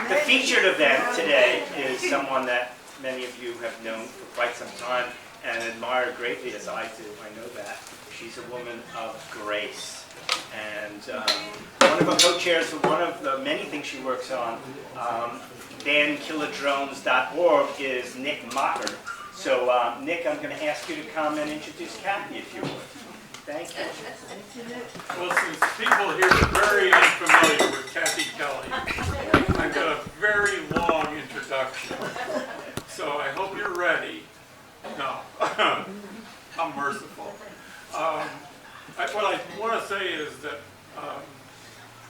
The featured event today is someone that many of you have known for quite some time and admire greatly, as I do. I know that. She's a woman of grace. And one of her co-chairs for one of the many things she works on, bankilladrones.org, is Nick Mocker. So, Nick, I'm going to ask you to come and introduce Kathy, if you would. Thank you. Well, since people here are very unfamiliar with Kathy Kelly, I've got a very long introduction. So I hope you're ready. No, I'm merciful. What I want to say is that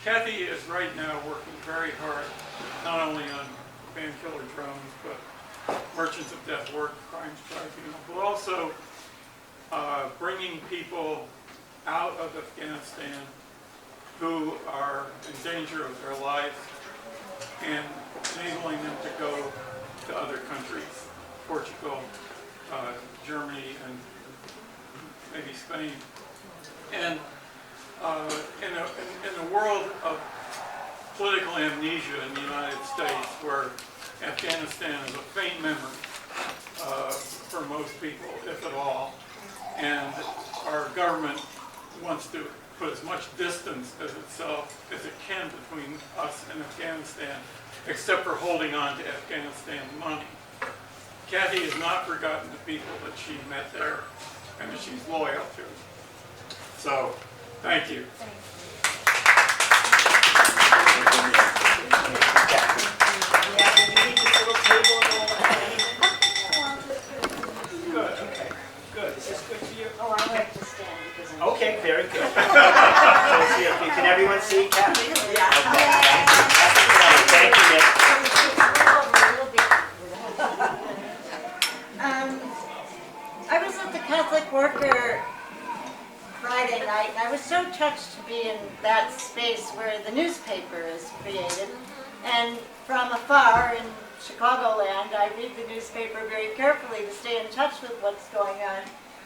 Kathy is right now working very hard, not only on Killer Drones, but Merchants of Death War Crimes Tribunal, but also bringing people out of Afghanistan who are in danger of their lives and enabling them to go to other countries, Portugal, Germany, and maybe Spain. And in a world of political amnesia in the United States, where Afghanistan is a faint memory for most people, if at all, and our government wants to put as much distance as it can between us and Afghanistan, except for holding on to Afghanistan money. Kathy has not forgotten the people that she met there and that she's loyal to. So, thank you. Good, okay. Good. Is this good for you? Oh, I like to stand because I'm... Okay, very good. Let's see if can everyone see Kathy? Yeah. Okay. Thank you, Nick. I was at the Catholic Worker Friday night, and I was so touched to be in that space where the newspaper is created. And from afar in Chicagoland, I read the newspaper very carefully to stay in touch with what's going on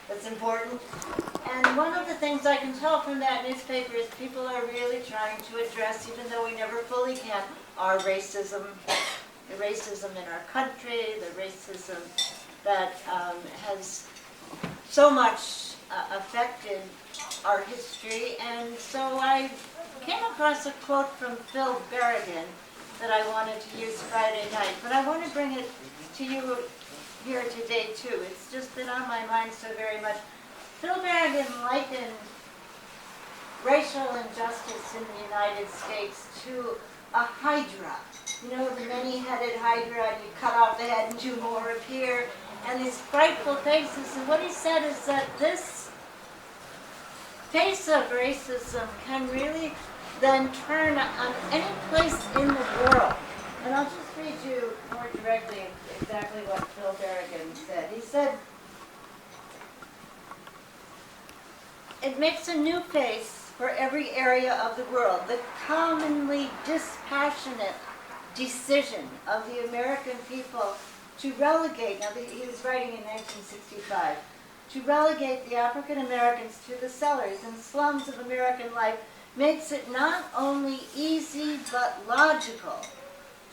that's important. And one of the things I can tell from that newspaper is people are really trying to address, even though we never fully can, our racism, the racism in our country, the racism that has so much affected our history. And so I came across a quote from Phil Berrigan that I wanted to use Friday night, but I want to bring it to you here today too. It's just been on my mind so very much. Phil Berrigan likened racial injustice in the United States to a hydra. You know, the many-headed hydra, and you cut off the head and two more appear, and these frightful faces. And what he said is that this face of racism can really then turn on any place in the world. And I'll just read you more directly exactly what Phil Berrigan said. He said, "It makes a new face for every area of the world. The commonly dispassionate decision of the American people to relegate," now he was writing in 1965, "to relegate the African Americans to the cellars and slums of American life makes it not only easy but logical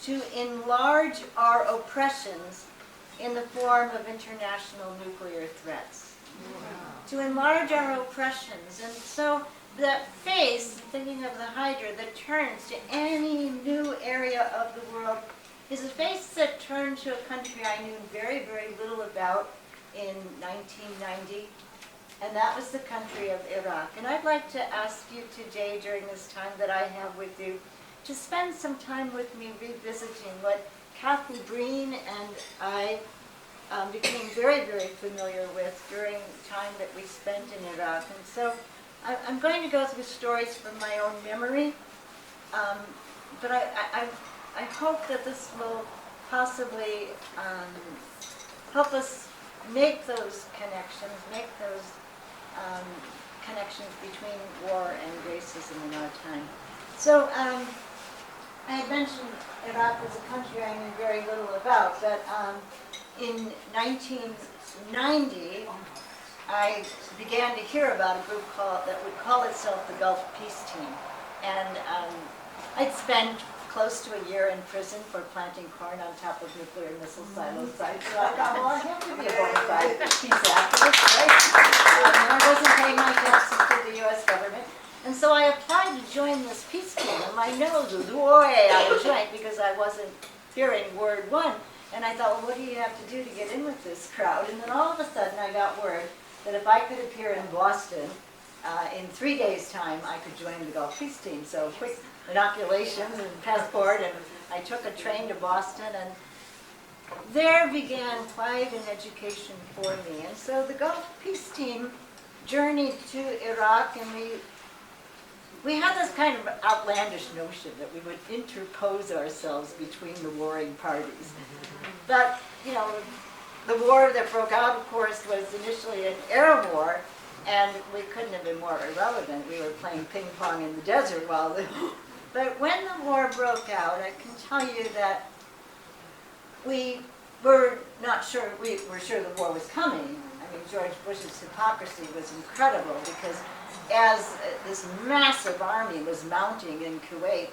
to enlarge our oppressions in the form of international nuclear threats." Wow. To enlarge our oppressions. And so that face, thinking of the hydra, that turns to any new area of the world is a face that turned to a country I knew very, very little about in 1990. And that was the country of Iraq. And I'd like to ask you today, during this time that I have with you, to spend some time with me revisiting what Kathy Breen and I became very, very familiar with during the time that we spent in Iraq. And so I'm going to go through stories from my own memory, but I hope that this will possibly help us make those connections, connections between war and racism in our time. So I had mentioned Iraq was a country I knew very little about, but in 1990, I began to hear about a group that would call itself the Gulf Peace Team. And I'd spent close to a year in prison for planting corn on top of nuclear missile silo sites. So I thought, well, I have to be a bona fide peace activist, right? And I wasn't paying my taxes to the U.S. government. And so I applied to join this peace team, and my nose was way out of joint because I wasn't hearing word one. And I thought, well, what do you have to do to get in with this crowd? And then all of a sudden I got word that if I could appear in Boston in 3 days' time, I could join the Gulf Peace Team. So quick inoculations and passport, and I took a train to Boston, and there began quite an education for me. And so the Gulf Peace Team journeyed to Iraq, and we had this kind of outlandish notion that we would interpose ourselves between the warring parties. But, you know, the war that broke out, of course, was initially an air war, and we couldn't have been more irrelevant. We were playing ping pong in the desert while the... But when the war broke out, I can tell you that we were not sure, we were sure the war was coming. I mean, George Bush's hypocrisy was incredible because as this massive army was mounting in Kuwait,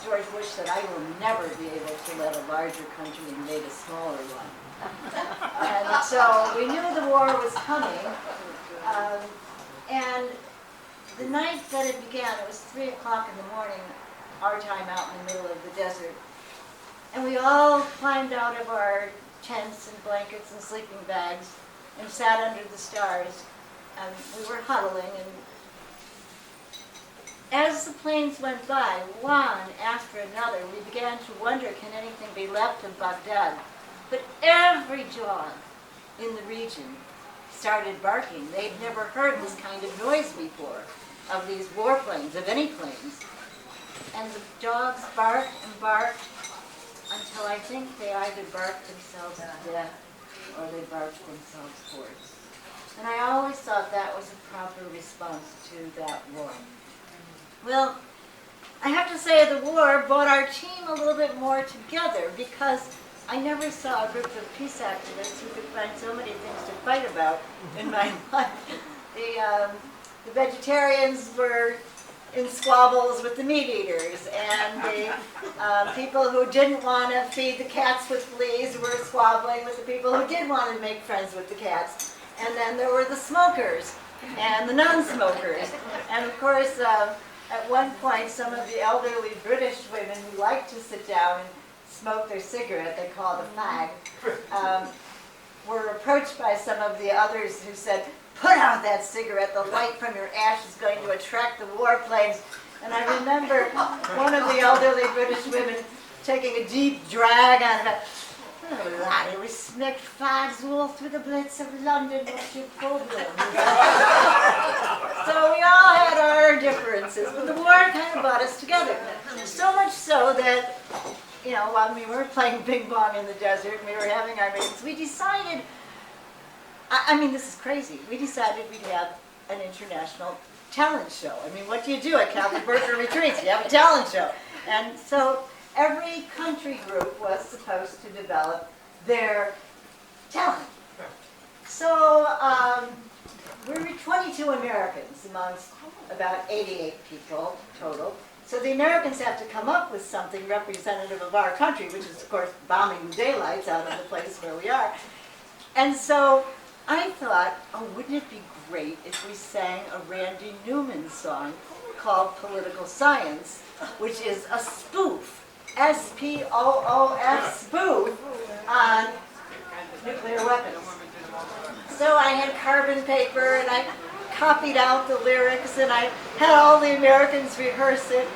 George Bush said, I will never be able to let a larger country invade a smaller one. And so we knew the war was coming. And the night that it began, it was 3 o'clock in the morning, our time out in the middle of the desert. And we all climbed out of our tents and blankets and sleeping bags and sat under the stars. And we were huddling, and as the planes went by, one after another, we began to wonder, can anything be left of Baghdad? But every dog in the region started barking. They'd never heard this kind of noise before, of these warplanes, of any planes. And the dogs barked and barked until I think they either barked themselves to death or they barked themselves hoarse. And I always thought that was a proper response to that war. Well, I have to say the war brought our team a little bit more together because I never saw a group of peace activists who could find so many things to fight about in my life. The vegetarians were in squabbles with the meat eaters, and the people who didn't want to feed the cats with fleas were squabbling with the people who did want to make friends with the cats. And then there were the smokers and the non-smokers. And of course, at one point, some of the elderly British women who liked to sit down and smoke their cigarette, they called a fag, were approached by some of the others who said, put out that cigarette, the light from your ash is going to attract the warplanes. And I remember one of the elderly British women taking a deep drag on it. Oh, laddie, we smacked fags all through the blitz of London, what's your problem? So we all had our differences, but the war kind of brought us together. So much so that, you know, while we were playing ping pong in the desert and we were having our meetings, we decided, I mean, this is crazy, we decided we'd have an international talent show. I mean, what do you do at Catholic Worker Retreats? You have a talent show. And so every country group was supposed to develop their talent. So we were 22 Americans amongst about 88 people total. So the Americans have to come up with something representative of our country, which is, of course, bombing the daylights out of the place where we are. And so I thought, oh, wouldn't it be great if we sang a Randy Newman song called Political Science, which is a spoof, S-P-O-O-F, spoof, on nuclear weapons. So I had carbon paper, and I copied out the lyrics, and I had all the Americans rehearse it.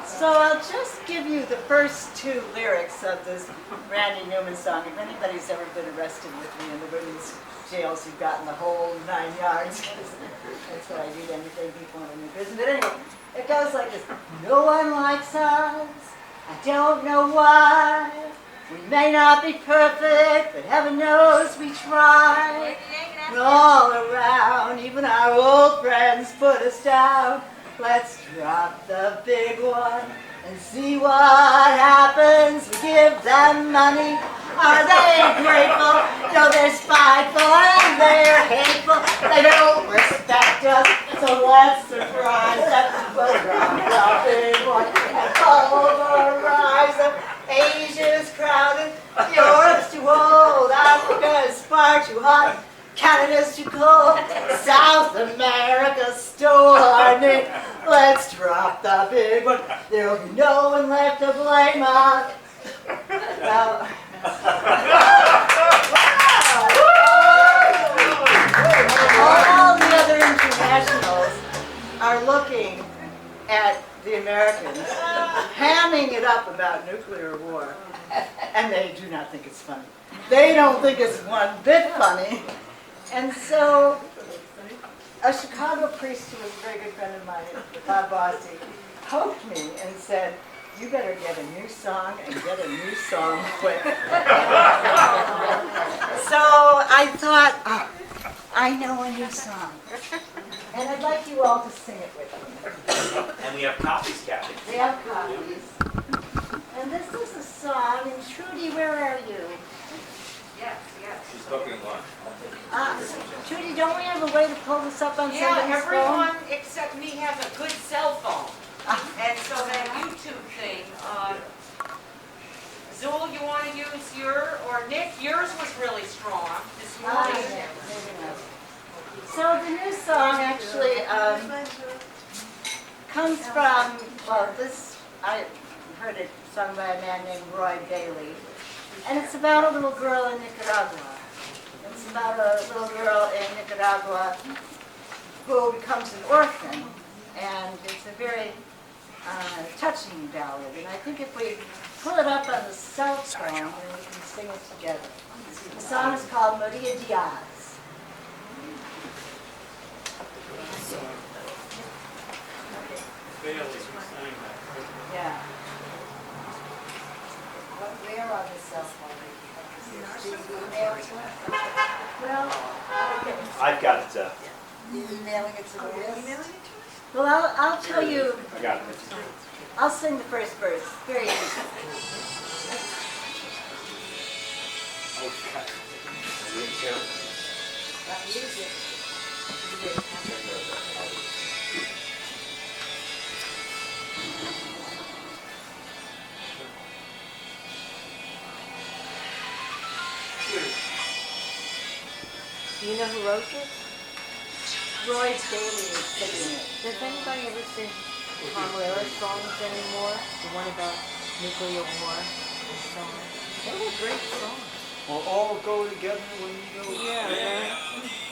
So I'll just give you the first two lyrics of this Randy Newman song. If anybody's ever been arrested with me in the women's jails, you've gotten the whole 9 yards, because that's what I do to anything people in prison. But anyway, it goes like this. No one likes us, I don't know why. We may not be perfect, but heaven knows we try. And all around, even our old friends put us down. Let's drop the big one and see what happens. We give them money. Are they grateful? No, they're spiteful and they're hateful. They don't respect us, so let's surprise them. We'll drop the big one and hold hot. Canada's too cold. South America stole our Nick. Let's drop the big one. There'll be no one left to blame us. Well, all the other internationals are looking at the Americans, hamming it up about nuclear war, and they do not think it's funny. They don't think it's one bit funny. And so, a Chicago priest who was a very good friend of mine, Bob Bossie, poked me and said, "You better get a new song and get a new song quick." So I thought, oh, I know a new song. And I'd like you all to sing it with me. And we have copies, Kathy. We have copies. And this is a song, and Trudy, where are you? Yes, yes. She's booking lunch. Trudy, don't we have a way to pull this up on Yeah, somebody's phone? everyone except me has a good cell phone. And so that YouTube thing, Zool, you want to use or Nick, yours was really strong this morning. So the new song actually comes from, well, this, I heard it sung by a man named Roy Bailey. And it's about a little girl in Nicaragua. It's about a little girl in Nicaragua who becomes an orphan. And it's a very touching ballad. And I think if we pull it up on the cell phone, then we can sing it together. The song is called Maria Diaz. Bailey was saying that. Yeah. Where on the cell phone? Well, I've got it. you emailing it to the list? Well, I'll tell you, I got it. I'll sing the first verse. Very easy. Do you know who wrote this? Roy Bailey is singing it. Does anybody ever sing Camarera songs anymore? The one about nuclear war and so on. They were great songs. We'll all go together when we go. Yeah,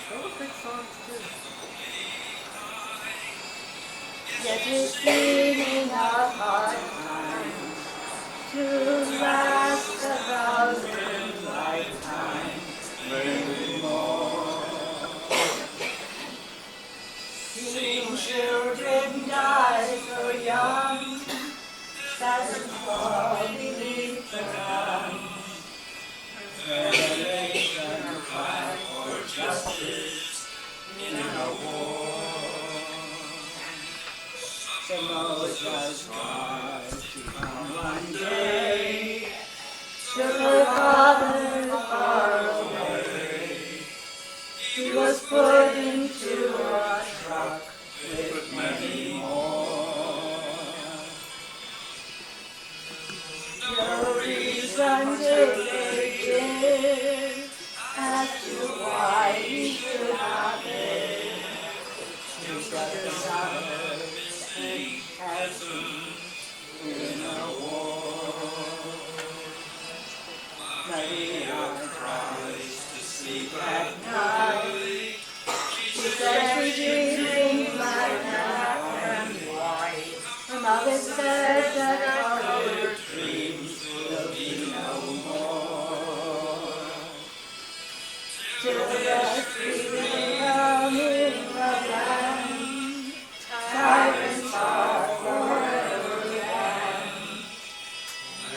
they were good songs too. Yet you're singing of hard times to last 1,000 lifetimes. Maybe more. Seeing children die so young, sadness fall beneath the sun. Generation cry for justice in a war. The most was God to come one day, took her father far away. He was put into a truck with many more. No reason to give as to why he should not live. Just the son has been in a war. Maria tries to sleep at night. She says she dreams like black and white. Her mother says that all her dreams will be no more. Till the screaming in the land, tyrants are forever banned,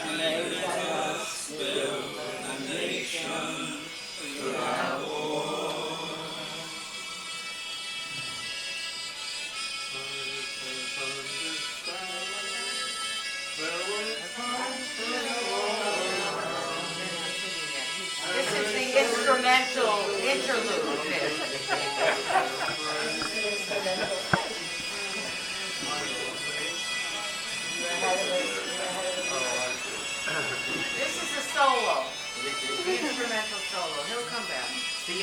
and they let us build a nation without war. This is the instrumental interlude bit. This is a solo. The instrumental solo. He'll come back. The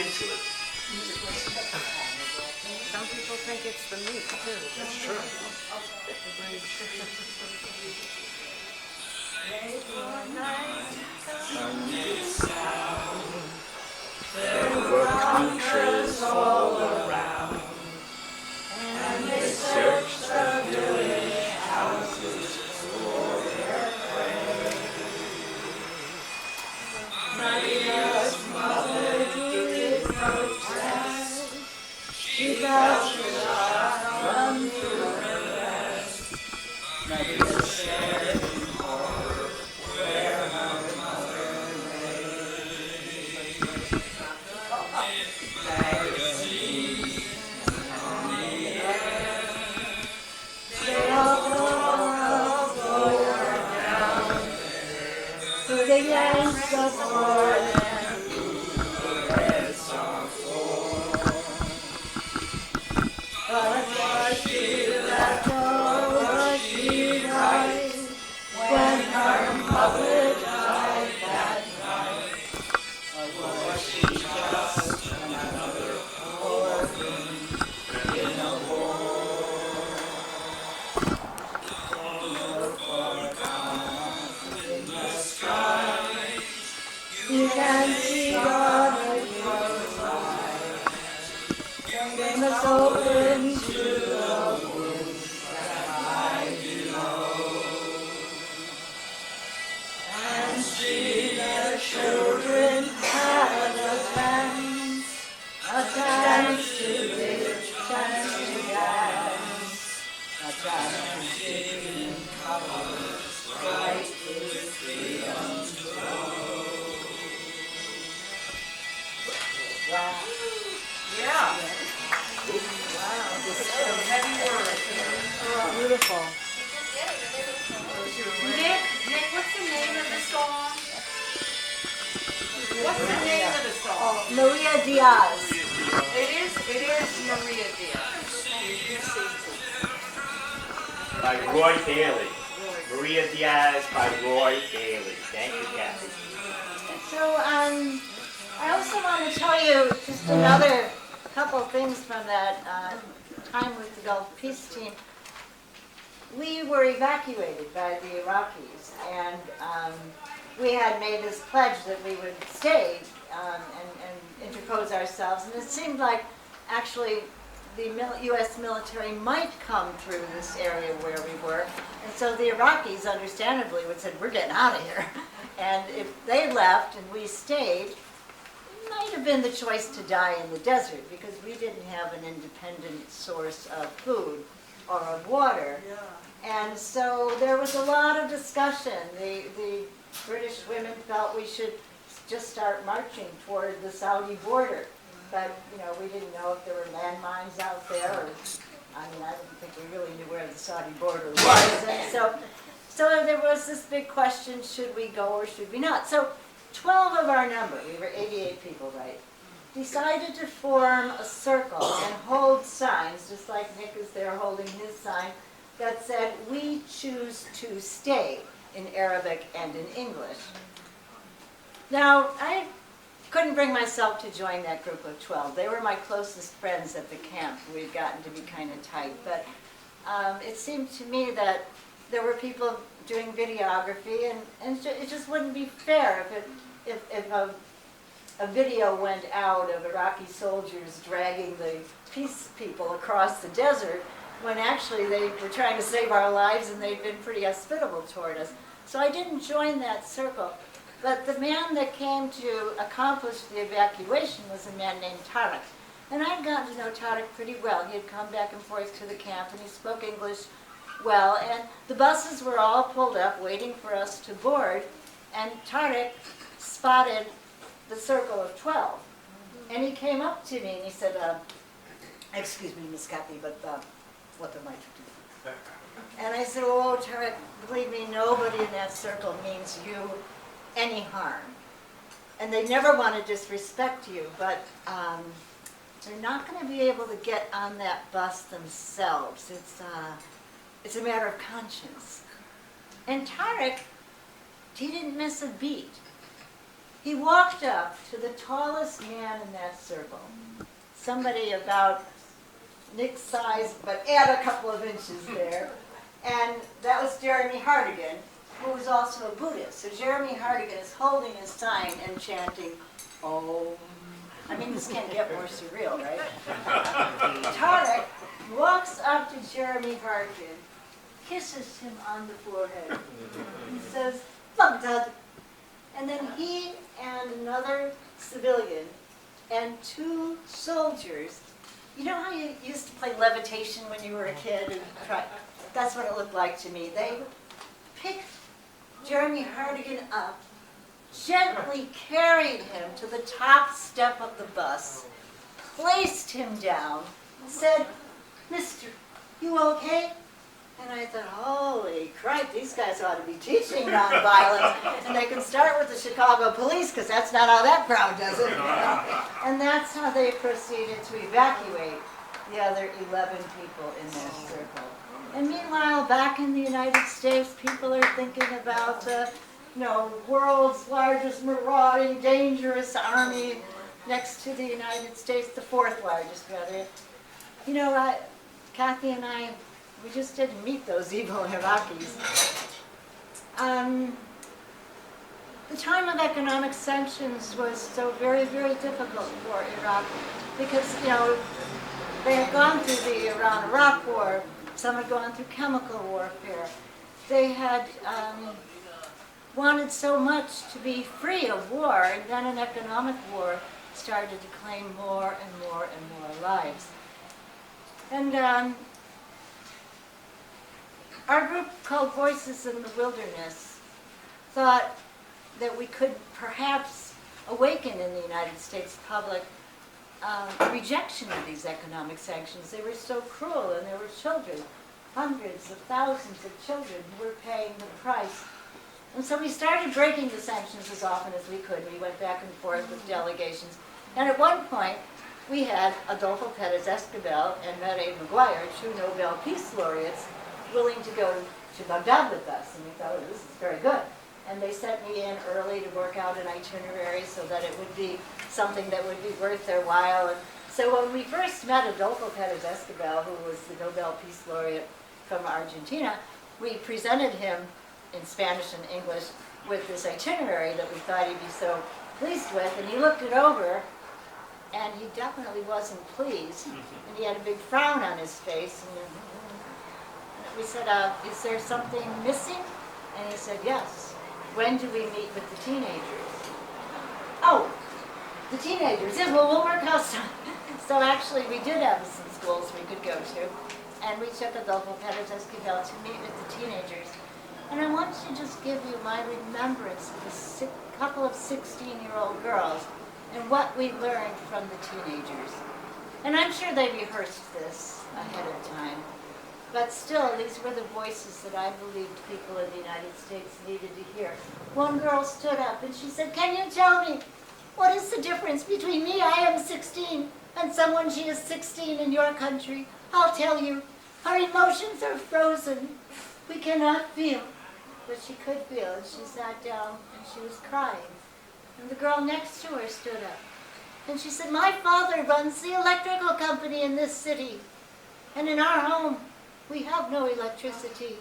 think it's the meat too. That's true. There were countries all around, and they searched the village houses for their prey. Maria's mother did protest. She felt the shot run through her breast. Maria stared in horror where her mother lay. Magazines on the air, they all bore down to the yanks of Florida who red song for. But was she left or was she right when her mother died that night? Or was she just another orphan in a war? Look for in the sky, you can see God with your eyes. They must open to the woods that lie below, and see their children have a dance to live, chance to dance, a dance in colors, bright is freedom's glow. Wow. Yeah, Wow, heavy words. beautiful. Nick, what's the name of the song? What's the name of the song? Maria Diaz. It is Maria Diaz. By Roy Daly. Maria Diaz by Roy Daly. Thank you, Kathy. So, I also want to tell you just another couple things from that time with the Gulf Peace Team. We were evacuated by the Iraqis, and we had made this pledge that we would stay and interpose ourselves, and it seemed like actually the U.S. military might come through this area where we were, and so the Iraqis understandably would say, we're getting out of here. And if they left and we stayed, it might have been the choice to die in the desert because we didn't have an independent source of food or of water. And so there was a lot of discussion. The British women felt we should just start marching toward the Saudi border. But, we didn't know if there were landmines out there. Or, I didn't think we really knew where the Saudi border was. And so there was this big question, should we go or should we not? So 12 of our number, we were 88 people, right, decided to form a circle and hold signs, just like Nick is there holding his sign, that said, we choose to stay, in Arabic and in English. Now, I couldn't bring myself to join that group of 12. They were my closest friends at the camp. We'd gotten to be kind of tight. But it seemed to me that there were people doing videography, and it just wouldn't be fair if a video went out of Iraqi soldiers dragging the peace people across the desert when actually they were trying to save our lives and they'd been pretty hospitable toward us. So I didn't join that circle. But the man that came to accomplish the evacuation was a man named Tariq. And I'd gotten to know Tariq pretty well. He had come back and forth to the camp and he spoke English well. And the buses were all pulled up waiting for us to board. And Tariq spotted the circle of 12. And he came up to me and he said, excuse me, Miss Kathy, but what am I to do? And I said, oh, Tariq, believe me, nobody in that circle means you any harm. And they never want to disrespect you, but they're not going to be able to get on that bus themselves. It's a matter of conscience. And Tariq, he didn't miss a beat. He walked up to the tallest man in that circle, somebody about Nick's size, but add a couple of inches there. And that was Jeremy Hartigan, who was also a Buddhist. So Jeremy Hartigan is holding his sign and chanting, "Om." I mean, this can't get more surreal, right? Tarek walks up to Jeremy Hartigan, kisses him on the forehead, and says, "Baghdad." And then he and another civilian and two soldiers, you know how you used to play levitation when you were a kid? And that's what it looked like to me. They picked Jeremy Hartigan up, gently carried him to the top step of the bus, placed him down, said, "Mister, you okay?" And I thought, holy crap, these guys ought to be teaching nonviolence. And they can start with the Chicago police, because that's not how that crowd does it. And that's how they proceeded to evacuate the other 11 people in their circle. And meanwhile, back in the United States, people are thinking about the world's largest marauding, dangerous army next to the United States, the fourth largest, rather. Kathy and I, we just didn't meet those evil Iraqis. The time of economic sanctions was so very, very difficult for Iraq because, they had gone through the Iran-Iraq war. Some had gone through chemical warfare. They had wanted so much to be free of war, and then an economic war started to claim more and more and more lives. And our group called Voices in the Wilderness thought that we could perhaps awaken in the United States public a rejection of these economic sanctions. They were so cruel, and there were children, hundreds of thousands of children who were paying the price. And so we started breaking the sanctions as often as we could. We went back and forth with delegations. And at one point, we had Adolfo Pérez-Esquivel and Mary Maguire, two Nobel Peace Laureates, willing to go to Baghdad with us. And we thought, oh, this is very good. And they sent me in early to work out an itinerary so that it would be something that would be worth their while. And so when we first met Adolfo Pérez-Esquivel, who was the Nobel Peace Laureate from Argentina, we presented him in Spanish and English with this itinerary that we thought he'd be so pleased with. And he looked it over, and he definitely wasn't pleased. And he had a big frown on his face. And we said, is there something missing? And he said, yes. When do we meet with the teenagers? Oh, the teenagers. Yes, well, we'll work out some. So actually, we did have some schools we could go to. And we took Adolfo Pérez-Esquivel to meet with the teenagers. And I want to just give you my remembrance of a couple of 16-year-old girls and what we learned from the teenagers. And I'm sure they rehearsed this ahead of time. But still, these were the voices that I believed people in the United States needed to hear. One girl stood up and she said, "Can you tell me, what is the difference between me, I am 16, and someone she is 16 in your country? I'll tell you, our emotions are frozen. We cannot feel." But she could feel, and she sat down and she was crying. And the girl next to her stood up. And she said, "My father runs the electrical company in this city. And in our home, we have no electricity.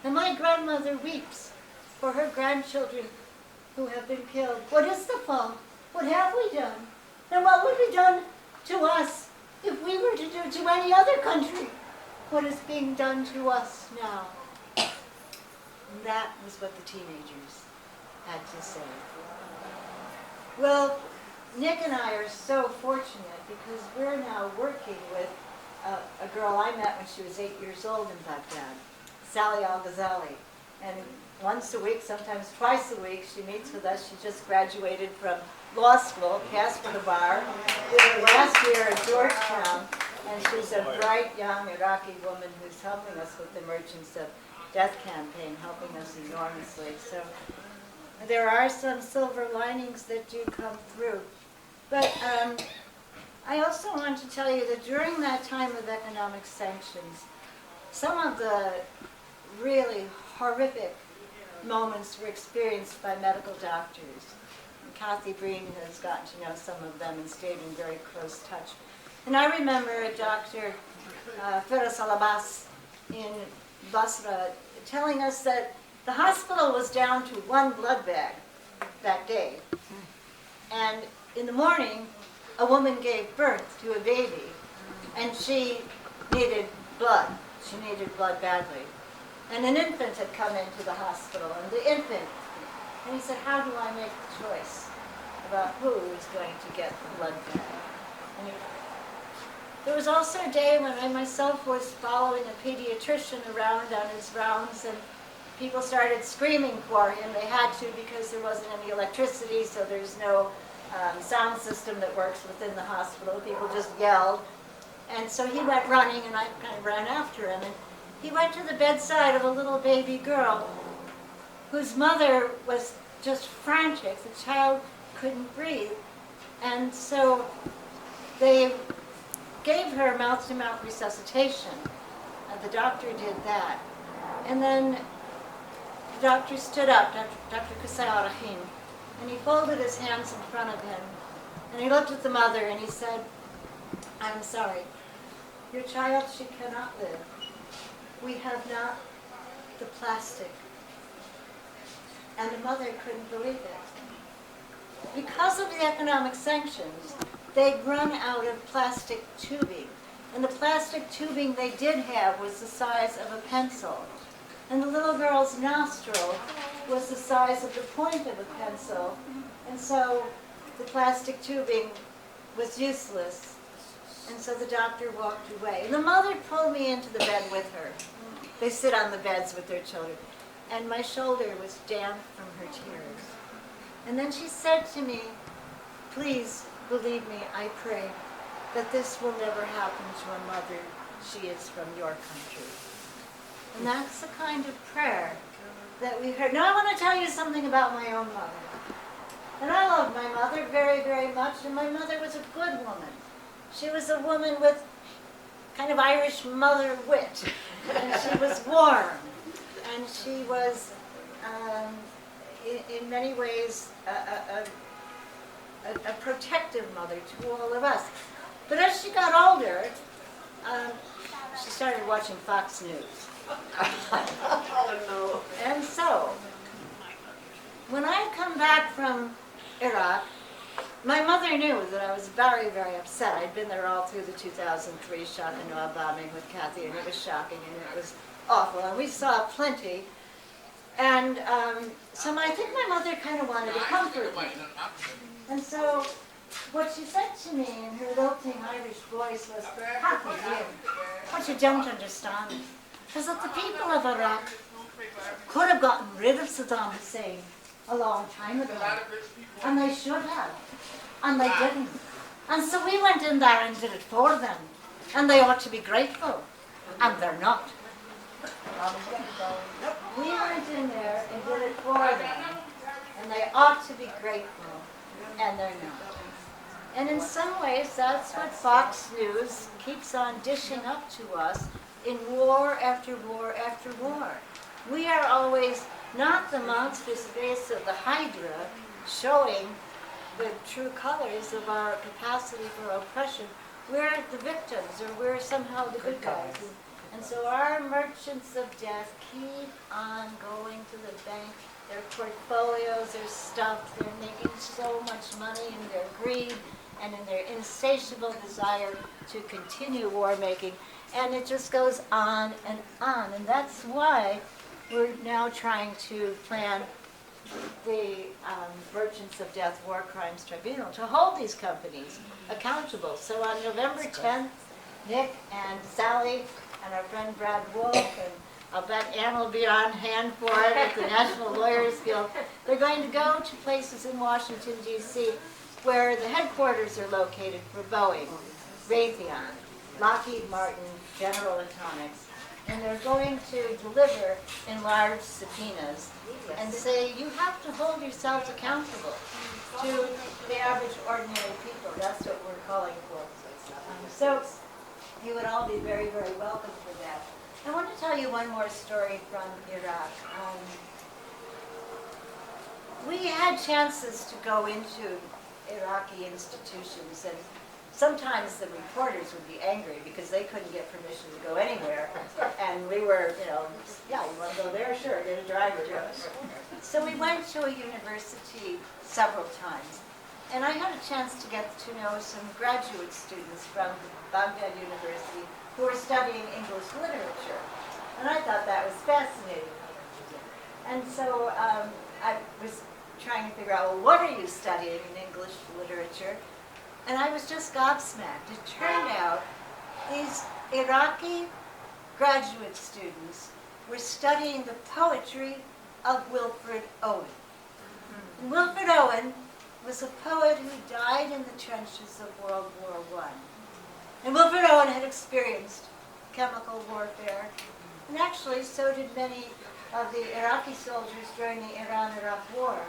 And my grandmother weeps for her grandchildren who have been killed. What is the fault? What have we done? And what would be done to us if we were to do to any other country what is being done to us now?" And that was what the teenagers had to say. Well, Nick and I are so fortunate because we're now working with a girl I met when she was 8 years old in Baghdad, Sally Al-Ghazali. And once a week, sometimes twice a week, she meets with us. She just graduated from law school, passed for the bar, did her last year at Georgetown, and she's a bright young Iraqi woman who's helping us with the Merchants of Death campaign, helping us enormously. So there are some silver linings that do come through. But I also want to tell you that during that time of economic sanctions, some of the really horrific moments were experienced by medical doctors. And Kathy Breen has gotten to know some of them and stayed in very close touch. And I remember Dr. Firas Al-Abbas in Basra telling us that the hospital was down to one blood bag that day. And in the morning, a woman gave birth to a baby, and she needed blood. She needed blood badly. And an infant had come into the hospital, and the infant, and he said, how do I make the choice about who is going to get the blood bag? And there was also a day when I myself was following a pediatrician around on his rounds, and people started screaming for him. They had to because there wasn't any electricity, so there's no sound system that works within the hospital. People just yelled. And so he went running, and I kind of ran after him. And he went to the bedside of a little baby girl whose mother was just frantic. The child couldn't breathe. And so they gave her mouth-to-mouth resuscitation. The doctor did that. And then the doctor stood up, Dr. Qusay Al-Rahim, and he folded his hands in front of him. And he looked at the mother and he said, I'm sorry, your child, she cannot live. We have not the plastic. And the mother couldn't believe it. Because of the economic sanctions, they'd run out of plastic tubing. And the plastic tubing they did have was the size of a pencil. And the little girl's nostril was the size of the point of a pencil. And so the plastic tubing was useless. And so the doctor walked away. And the mother pulled me into the bed with her. They sit on the beds with their children. And my shoulder was damp from her tears. And then she said to me, please believe me, I pray that this will never happen to a mother. She is from your country. And that's the kind of prayer that we heard. Now I want to tell you something about my own mother. And I love my mother very, very much. And my mother was a good woman. She was a woman with kind of Irish mother wit. And she was warm. And she was, in many ways, a protective mother to all of us. But as she got older, she started watching Fox News. And so, when I come back from Iraq, my mother knew that I was very, very upset. I'd been there all through the 2003 Shah-e-Noor bombing with Kathy, and it was shocking, and it was awful, and we saw plenty. And so I think my mother kind of wanted to comfort me. And so what she said to me in her lilting Irish voice was, Kathy, dear, what you don't understand is that the people of Iraq could have gotten rid of Saddam Hussein a long time ago. And they should have. And they didn't. And so we went in there and did it for them. And they ought to be grateful. And they're not. We went in there and did it for them. And they ought to be grateful. And they're not. And in some ways, that's what Fox News keeps on dishing up to us in war after war after war. We are always not the monstrous face of the Hydra showing the true colors of our capacity for oppression. We're the victims, or we're somehow the good guys. And so our merchants of death keep on going to the bank. Their portfolios are stuffed. They're making so much money in their greed and in their insatiable desire to continue war making. And it just goes on and on. And that's why we're now trying to plan the Merchants of Death War Crimes Tribunal to hold these companies accountable. So on November 10th, Nick and Sally and our friend Brad Wolf, and I'll bet Ann will be on hand for it at the National Lawyers Guild. They're going to go to places in Washington, D.C. where the headquarters are located for Boeing, Raytheon, Lockheed Martin, General Atomics, and they're going to deliver enlarged subpoenas and say, you have to hold yourselves accountable to the average ordinary people. That's what we're calling for. So you would all be very, very welcome for that. I want to tell you one more story from Iraq. We had chances to go into Iraqi institutions and sometimes the reporters would be angry because they couldn't get permission to go anywhere. And we were, yeah, you want to go there? Sure, get a driver to us. So we went to a university several times. And I had a chance to get to know some graduate students from Baghdad University who were studying English literature. And I thought that was fascinating. And so I was trying to figure out, well, what are you studying in English literature? And I was just gobsmacked. It turned out these Iraqi graduate students were studying the poetry of Wilfred Owen. And Wilfred Owen was a poet who died in the trenches of World War I. And Wilfred Owen had experienced chemical warfare, and actually so did many of the Iraqi soldiers during the Iran-Iraq War.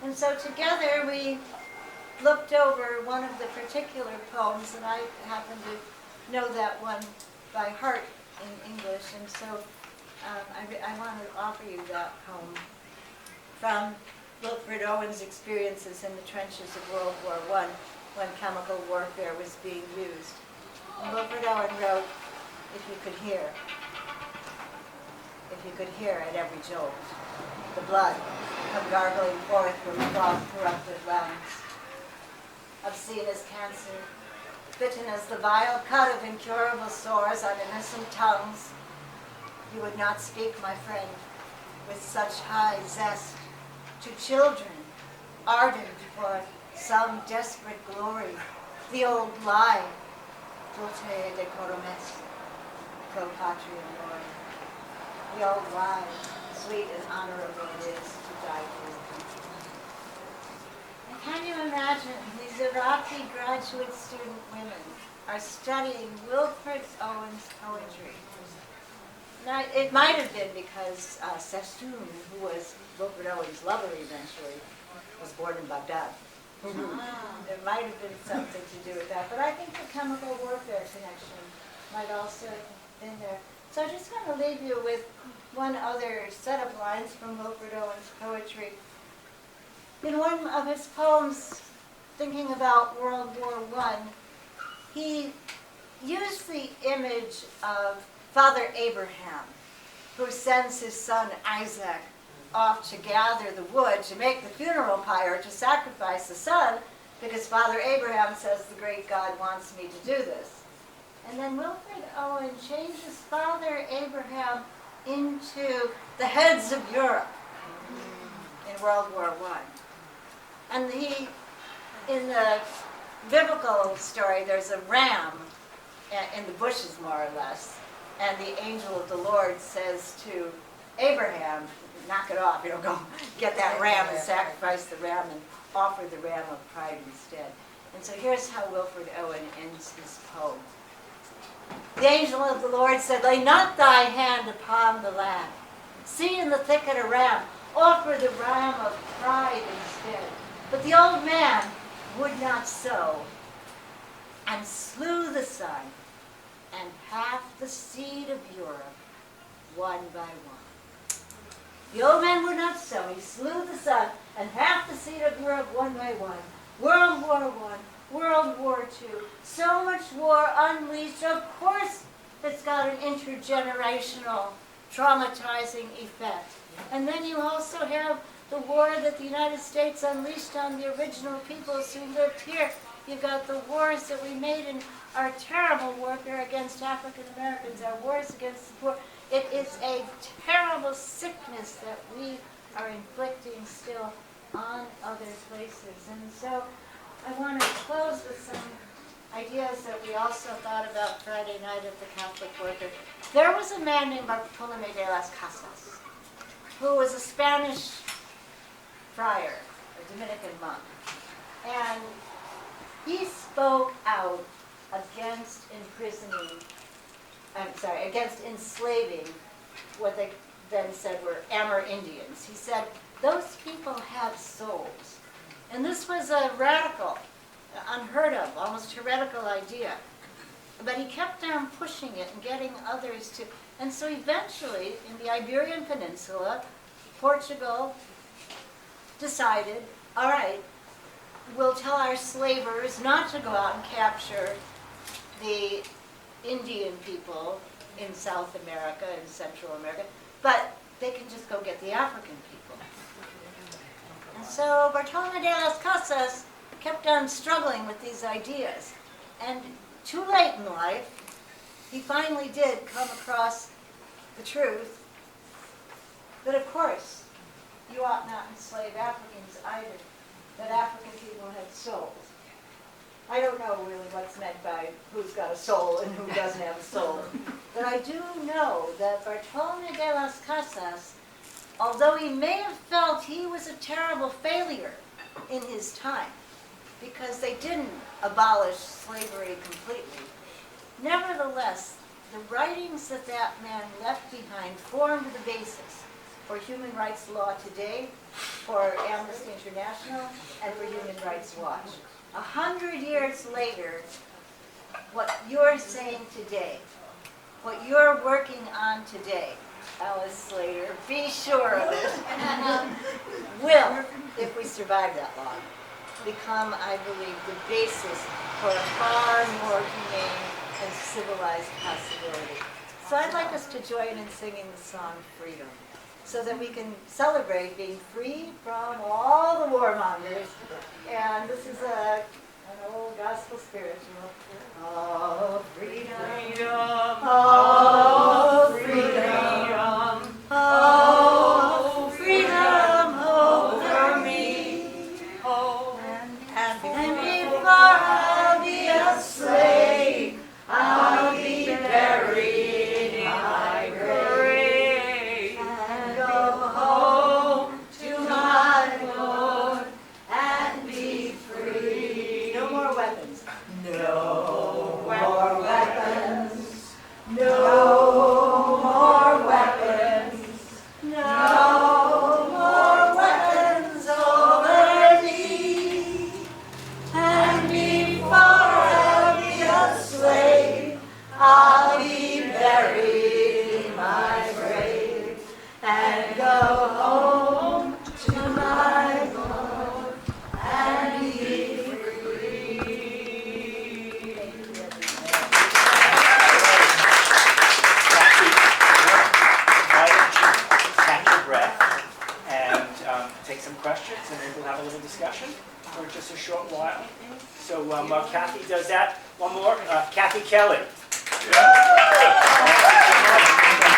And so together we looked over one of the particular poems, and I happen to know that one by heart in English, and so I want to offer you that poem from Wilfred Owen's experiences in the trenches of World War I when chemical warfare was being used. And Wilfred Owen wrote, if you could hear at every jolt, the blood come gargling forth from corrupted lungs. Obscene as cancer, bitten as the vile cut of incurable sores on innocent tongues, you would not speak, my friend, with such high zest to children, ardent for some desperate glory, the old lie, dulce decorum est, pro patria mori. The old lie, sweet and honorable it is to die for the country. And can you imagine these Iraqi graduate student women are studying Wilfred Owen's poetry? Now, it might have been because Sassoon, who was Wilfred Owen's lover eventually, was born in Baghdad. There might have been something to do with that, but I think the chemical warfare connection might also have been there. So I'm just going to leave you with one other set of lines from Wilfred Owen's poetry. In one of his poems, thinking about World War I, he used the image of Father Abraham, who sends his son Isaac off to gather the wood to make the funeral pyre to sacrifice the son, because Father Abraham says the great God wants me to do this. And then Wilfred Owen changes Father Abraham into the heads of Europe in World War I. And in the biblical story, there's a ram in the bushes, more or less. And the angel of the Lord says to Abraham, knock it off, go get that ram and sacrifice the ram and offer the ram of pride instead. And so here's how Wilfred Owen ends his poem. The angel of the Lord said, lay not thy hand upon the lamb. See in the thicket a ram, offer the ram of pride instead. But the old man would not so, and slew the son, and half the seed of Europe, one by one. The old man would not sow. He slew the son, and half the seed of Europe, one by one. World War I, World War II, so much war unleashed. Of course, it's got an intergenerational traumatizing effect. And then you also have the war that the United States unleashed on the original peoples who lived here. You've got the wars that we made in our terrible warfare against African Americans, our wars against the poor. It is a terrible sickness that we are inflicting still on other places. And so I want to close with some ideas that we also thought about Friday night at the Catholic Worker. There was a man named Bartolomé de las Casas, who was a Spanish friar, a Dominican monk. And he spoke out against against enslaving what they then said were Amerindians. He said, those people have souls. And this was a radical, unheard of, almost heretical idea. But he kept on pushing it and getting others to, and so eventually, in the Iberian Peninsula, Portugal decided, all right, will tell our slavers not to go out and capture the Indian people in South America and Central America, but they can just go get the African people. And so Bartolomé de las Casas kept on struggling with these ideas. And too late in life, he finally did come across the truth that, of course, you ought not enslave Africans either, that African people had souls. I don't know really what's meant by who's got a soul and who doesn't have a soul, but I do know that Bartolomé de las Casas, although he may have felt he was a terrible failure in his time, because they didn't abolish slavery completely, nevertheless, the writings that that man left behind formed the basis for human rights law today, for Amnesty International, and for Human Rights Watch. 100 years later, what you're saying today, what you're working on today, Alice Slater, be sure of it, will, if we survive that long, become, I believe, the basis for a far more humane and civilized possibility. So I'd like us to join in singing the song Freedom, so that we can celebrate being free from all the warmongers. And this is an old gospel spiritual. Oh, freedom, oh, freedom, oh, freedom over me. Oh, and before I'll be a slave, I'll be buried in my grave and go home to my Lord and be free. No more weapons. No more weapons. No more weapons. No more weapons over me. And before I'll be a slave, I'll be buried in my grave and go home to my Lord and be free. Why don't you catch your breath and take some questions, and then we'll have a little discussion for just a short while. So Kathy does that. One more. Kathy Kelly.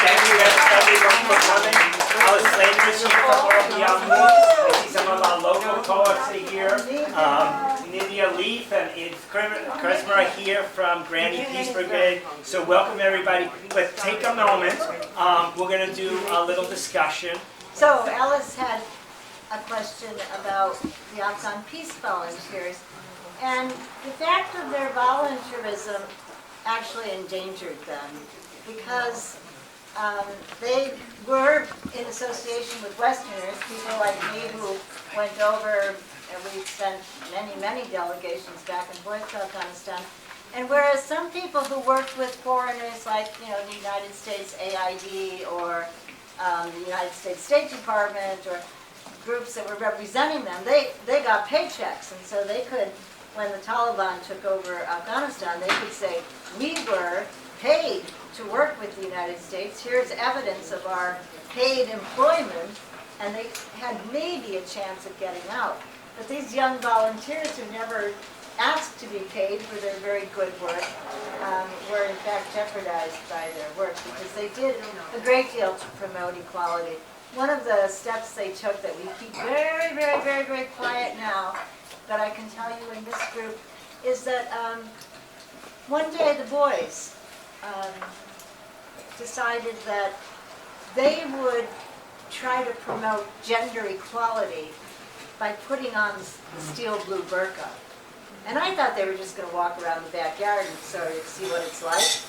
Thank you everyone for coming. Alice Slater is here from World Beyond Books. I see some of our local poets are here. Nydia Leaf and Charisma are here from Granny Peace Brigade. So welcome everybody. But take a moment. We're going to do a little discussion. So Alice had a question about the Afghan peace volunteers, and the fact of their volunteerism actually endangered them, because they were in association with Westerners, people like me who went over, and we sent many delegations back and forth to Afghanistan. And whereas some people who worked with foreigners like, the United States AID or the United States State Department or groups that were representing them, they got paychecks, and so they could, when the Taliban took over Afghanistan, they could say, we were paid to work with the United States, here's evidence of our paid employment, and they had maybe a chance of getting out. But these young volunteers who never asked to be paid for their very good work were in fact jeopardized by their work, because they did a great deal to promote equality. One of the steps they took that we keep very quiet now, but I can tell you in this group, is that one day the boys decided that they would try to promote gender equality by putting on the steel blue burqa. And I thought they were just going to walk around the backyard and sort of see what it's like.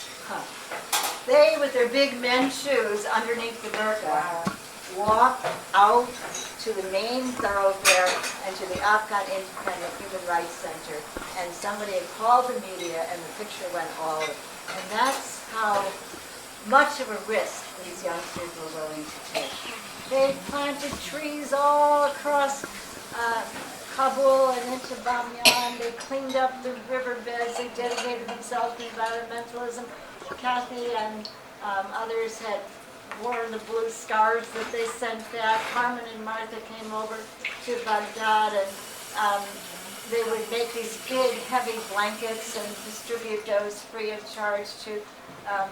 They, with their big men's shoes underneath the burqa, walked out to the main thoroughfare and to the Afghan Independent Human Rights Center, and somebody had called the media and the picture went all over. And that's how much of a risk these youngsters were willing to take. They planted trees all across Kabul and into Bamyan. They cleaned up the riverbeds. They dedicated themselves to environmentalism. Kathy and others had worn the blue scarves that they sent back. Carmen and Martha came over to Baghdad, and they would make these big, heavy blankets and distribute those free of charge to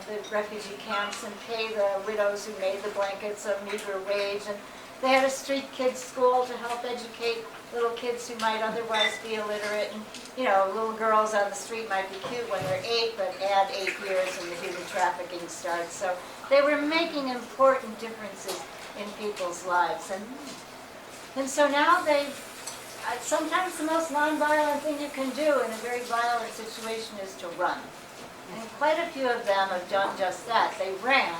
the refugee camps and pay the widows who made the blankets a meager wage. And they had a street kids school to help educate little kids who might otherwise be illiterate. And, you know, little girls on the street might be cute when they're 8, but add 8 years and the human trafficking starts. So they were making important differences in people's lives. And so now they've, sometimes the most nonviolent thing you can do in a very violent situation is to run. And quite a few of them have done just that. They ran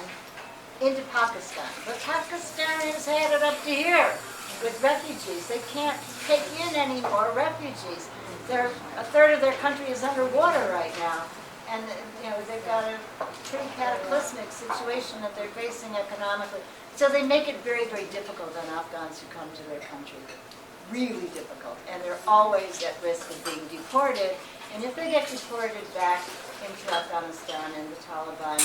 into Pakistan. But Pakistan is headed up to here with refugees. They can't take in any more refugees. A third of their country is underwater right now. And they've got a pretty cataclysmic situation that they're facing economically. So they make it very, very difficult on Afghans who come to their country. Really difficult. And they're always at risk of being deported. And if they get deported back into Afghanistan and the Taliban,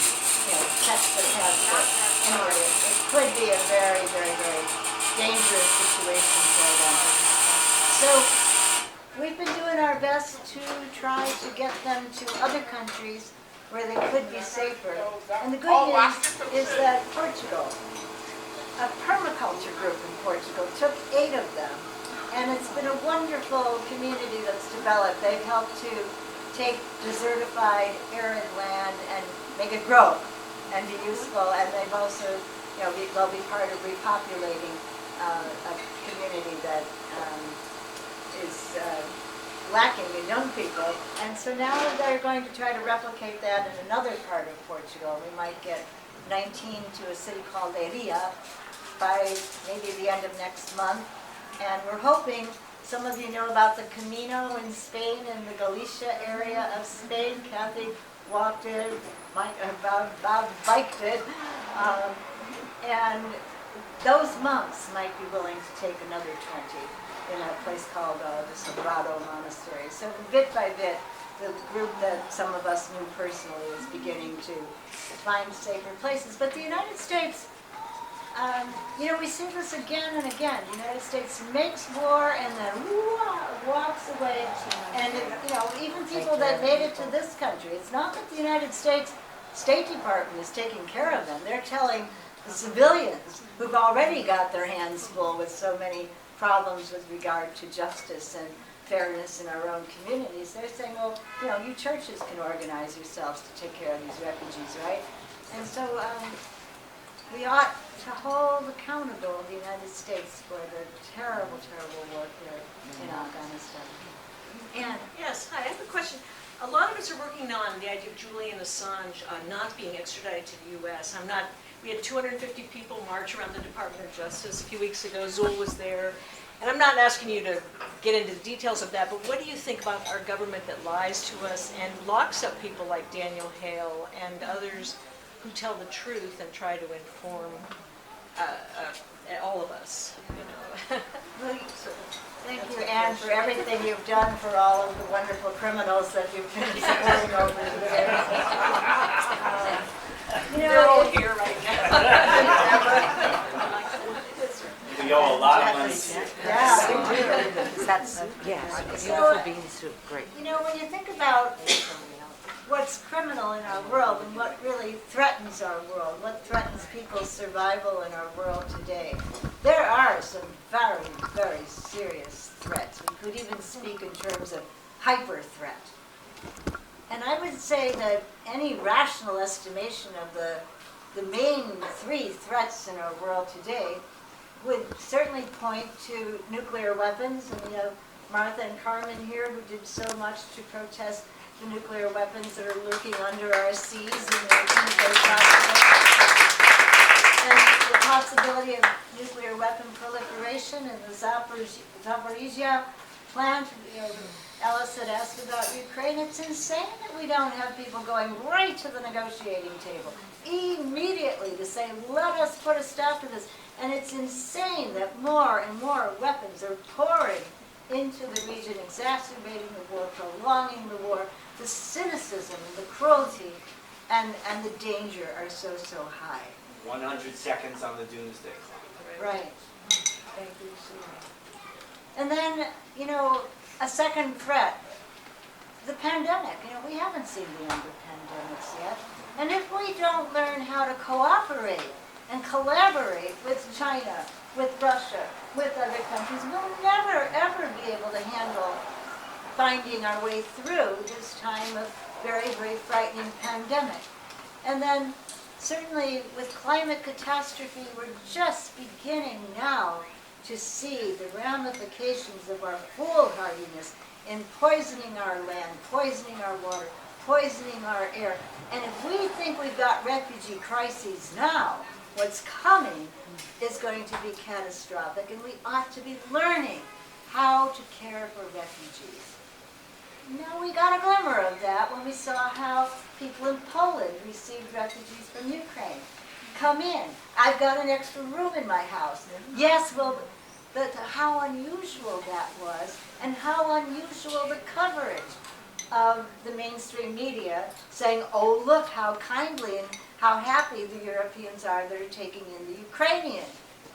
catch their passport, anyway, it could be a very, very, very dangerous situation for them. So we've been doing our best to try to get them to other countries where they could be safer. And the good news is that Portugal, a permaculture group in Portugal, took 8 of them. And it's been a wonderful community that's developed. They've helped to take desertified, arid land and make it grow and be useful. And they've also, they'll be part of repopulating a community that is lacking in young people. And so now they're going to try to replicate that in another part of Portugal. We might get 19 to a city called Leiria by maybe the end of next month. And we're hoping, some of you know about the Camino in Spain, in the Galicia area of Spain. Kathy walked it, Bob biked it. And those monks might be willing to take another 20 in a place called the Sobrado Monastery. So bit by bit, the group that some of us knew personally is beginning to find safer places. But the United States, we see this again and again. The United States makes war and then walks away. And, even people that made it to this country, it's not that the United States State Department is taking care of them. They're telling the civilians who've already got their hands full with so many problems with regard to justice and fairness in our own communities. They're saying, well, you churches can organize yourselves to take care of these refugees, right? And so we ought to hold accountable the United States for the terrible, terrible work there in Afghanistan. And yes, hi, I have a question. A lot of us are working on the idea of Julian Assange not being extradited to the U.S. We had 250 people march around the Department of Justice a few weeks ago. Zool was there. And I'm not asking you to get into the details of that, but what do you think about our government that lies to us and locks up people like Daniel Hale and others who tell the truth and try to inform all of us? Thank you, Anne, for everything you've done for all of the wonderful criminals that you've been supporting over the years. They're all here right now. We owe a lot of money. Yeah, we do. That's, beautiful bean soup, great. When you think about what's criminal in our world and what really threatens our world, what threatens people's survival in our world today, there are some very, very serious threats. We could even speak in terms of hyper-threat. And I would say that any rational estimation of the main 3 threats in our world today would certainly point to nuclear weapons. And we have Martha and Carmen here who did so much to protest the nuclear weapons that are lurking under our seas and the possibility of nuclear weapon proliferation in the Zaporizhia plant. Alice had asked about Ukraine. It's insane that we don't have people going right to the negotiating table immediately to say, let us put a stop to this. And it's insane that more and more weapons are pouring into the region, exacerbating the war, prolonging the war. The cynicism and the cruelty and the danger are so high. 100 seconds on the doomsday clock. Right. Thank you, Sue. And then, a second threat, the pandemic. We haven't seen the end of pandemics yet. And if we don't learn how to cooperate and collaborate with China, with Russia, with other countries, we'll never, ever be able to handle finding our way through this time of very, very frightening pandemic. And then, certainly with climate catastrophe, we're just beginning now to see the ramifications of our foolhardiness in poisoning our land, poisoning our water, poisoning our air. And if we think we've got refugee crises now, what's coming is going to be catastrophic, and we ought to be learning how to care for refugees. We got a glimmer of that when we saw how people in Poland received refugees from Ukraine. Come in. I've got an extra room in my house. Yes, well, but how unusual that was, and how unusual the coverage of the mainstream media saying, oh, look how kindly and how happy the Europeans are that are taking in the Ukrainian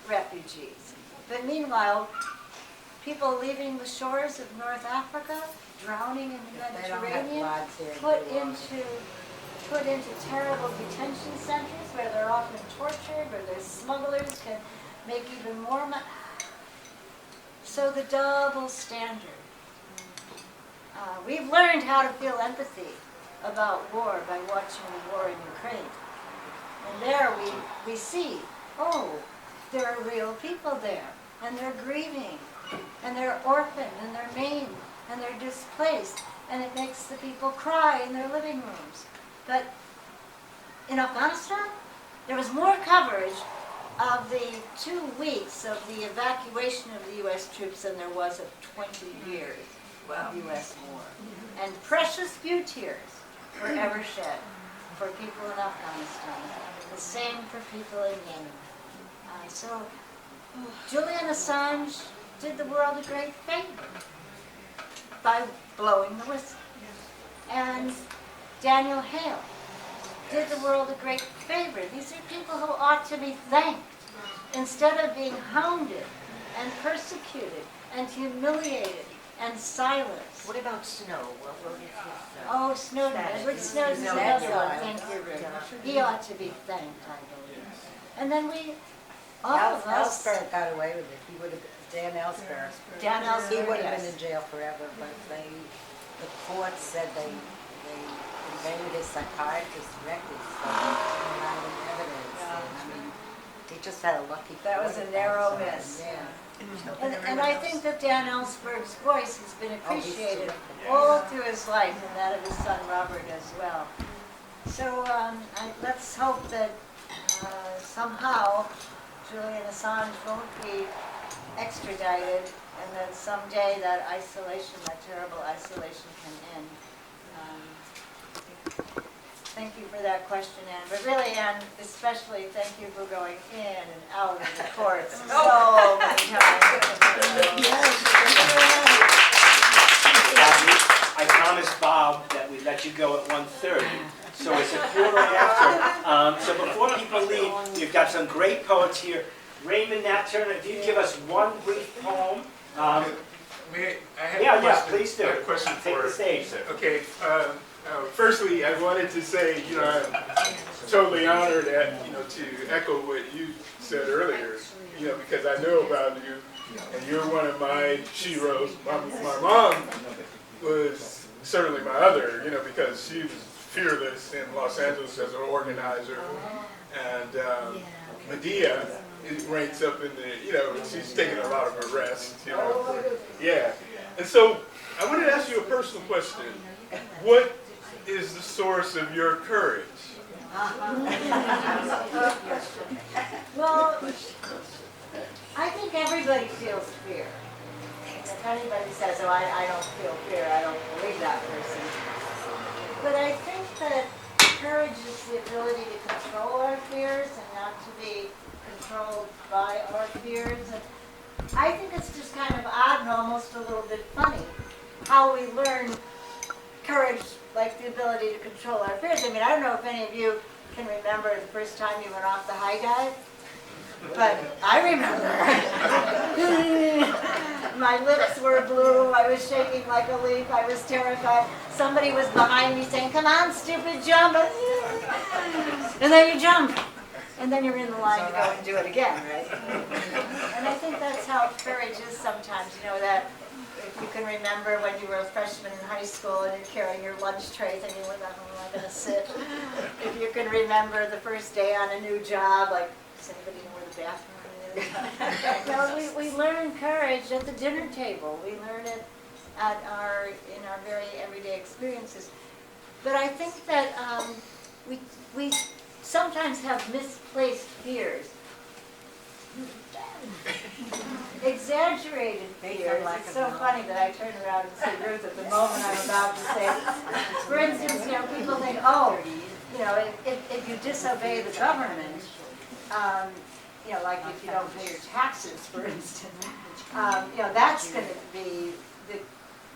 refugees. But meanwhile, people leaving the shores of North Africa, drowning in the Mediterranean, put into terrible detention centers where they're often tortured, where their smugglers can make even more money. So the double standard. We've learned how to feel empathy about war by watching the war in Ukraine. And there we see, oh, there are real people there, and they're grieving, and they're orphaned, and they're maimed, and they're displaced, and it makes the people cry in their living rooms. But in Afghanistan, there was more coverage of the 2 weeks of the evacuation of the U.S. troops than there was of 20 years of U.S. war. And precious few tears were ever shed for people in Afghanistan. The same for people in Yemen. So Julian Assange did the world a great favor by blowing the whistle. And Daniel Hale did the world a great favor. These are people who ought to be thanked instead of being hounded and persecuted and humiliated and silenced. What about Snow? What is his? Oh, Snowden. Edward Snowden's another one. Thank you, Ruth. He ought to be thanked, I believe. And then all of us. Ellsberg got away with it. He would have, Dan Ellsberg. Dan Ellsberg, He would have yes. been in jail forever, but the court said they invaded his psychiatrist's records, so they didn't have any evidence. And, I mean, he just had a lucky. That was a narrow miss. Yeah. And I think that Dan Ellsberg's voice has been appreciated all through his life, and that of his son Robert as well. So let's hope that somehow Julian Assange won't be extradited, and that someday that isolation, that terrible isolation, can end. Thank you for that question, Anne. But really, Anne, especially thank you for going in and out of the courts so many times. I promised Bob that we'd let you go at 1:30, so it's a quarter after. So before people leave, you've got some great poets here. Raymond Nat Turner, if you give us one brief poem. I have a question. Please do. I have a question Take for the stage. Okay. Firstly, I wanted to say, I'm totally honored to echo what you said earlier, because I know about you, and you're one of my heroes. My mom was certainly my other, because she was fearless in Los Angeles as an organizer, and Medea ranks up in the, she's taken a lot of arrests, yeah. And so I wanted to ask you a personal question. What is the source of your courage? Well, I think everybody feels fear. If anybody says, oh, I don't feel fear, I don't believe that person. But I think that courage is the ability to control our fears and not to be controlled by our fears. I think it's just kind of odd and almost a little bit funny how we learn courage, like the ability to control our fears. I mean, I don't know if any of you can remember the first time you went off the high dive, but I remember. My lips were blue, I was shaking like a leaf, I was terrified. Somebody was behind me saying, "Come on, stupid, jump." And then you jump. And then you're in the line to go and do it again, right? And I think that's how courage is sometimes, you know, that if you can remember when you were a freshman in high school and you're carrying your lunch tray thinking, where the hell am I going to sit? If you can remember the first day on a new job, like, does anybody know where the bathroom is? No, we learn courage at the dinner table. We learn it in our very everyday experiences. But I think that we sometimes have misplaced fears. Exaggerated fears. It's so funny that I turn around and see Ruth at the moment I'm about to say. For instance, you know, people think, oh, you know, if you disobey the government, you know, like if you don't pay your taxes, for instance, you know, that's going to be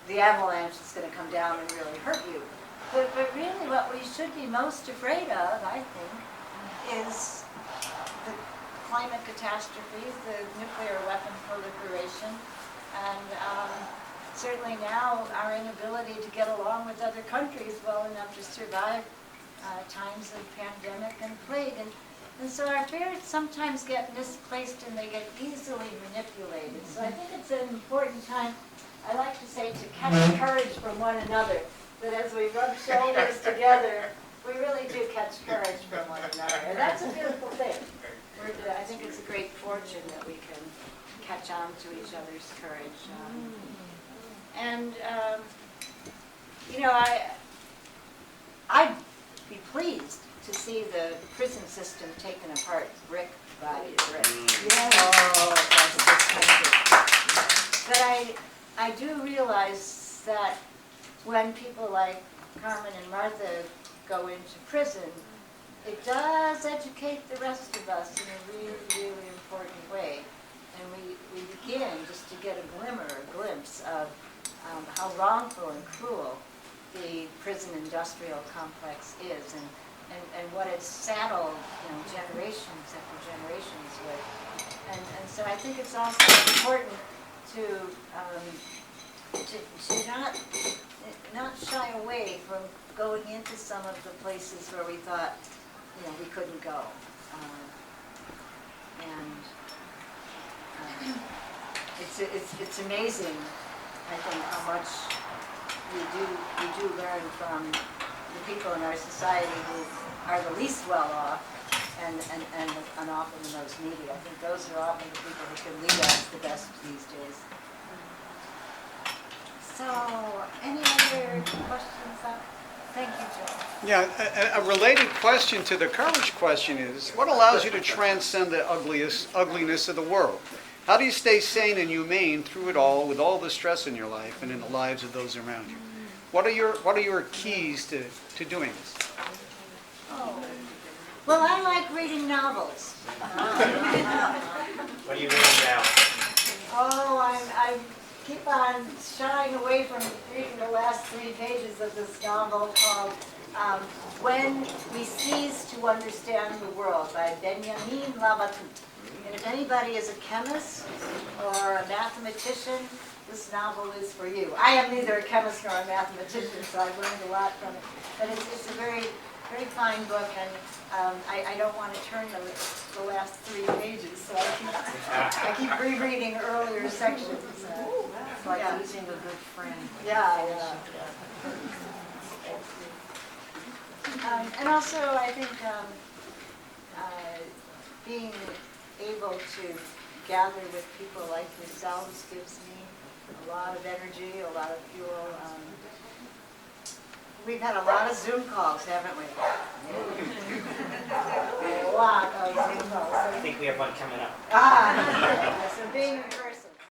the avalanche is going to come down and really hurt you. But really what we should be most afraid of, I think, is the climate catastrophes, the nuclear weapon proliferation, and certainly now our inability to get along with other countries well enough to survive times of pandemic and plague. And so our fears sometimes get misplaced and they get easily manipulated. So I think it's an important time, I like to say, to catch courage from one another. That as we rub shoulders together, we really do catch courage from one another. And that's a beautiful thing. I think it's a great fortune that we can catch on to each other's courage. You know, I'd be pleased to see the prison system taken apart brick by brick. Oh, that's a good country. But I do realize that when people like Carmen and Martha go into prison, it does educate the rest of us in a really, really important way. And we begin just to get a glimmer, a glimpse of how wrongful and cruel the prison industrial complex is and what it's saddled, you know, generations after generations with. And so I think it's also important to not shy away from going into some of the places where we thought, you know, we couldn't go. It's amazing, I think, how much we do learn from the people in our society who are the least well off and often the most needy. I think those are often the people who can lead us the best these days. So, any other questions? Thank you, Joe. Yeah, a related question to the courage question is, what allows you to transcend the ugliness of the world? How do you stay sane and humane through it all, with all the stress in your life and in the lives of those around you? What are your keys to doing this? Oh. Well, I like reading novels. What are you reading now? Oh, I keep on shying away from reading the last 3 pages of this novel called When We Cease to Understand the World by Benjamin Labatut. And if anybody is a chemist or a mathematician, this novel is for you. I am neither a chemist nor a mathematician, so I've learned a lot from it. But it's a very, very fine book, and I don't want to turn the last 3 pages, so I keep rereading earlier sections. It's like losing a good friend. Yeah. And also, I think being able to gather with people like yourselves gives me a lot of energy, a lot of fuel. We've had a lot of Zoom calls, haven't we? A lot of Zoom calls. I think we have one coming up. So being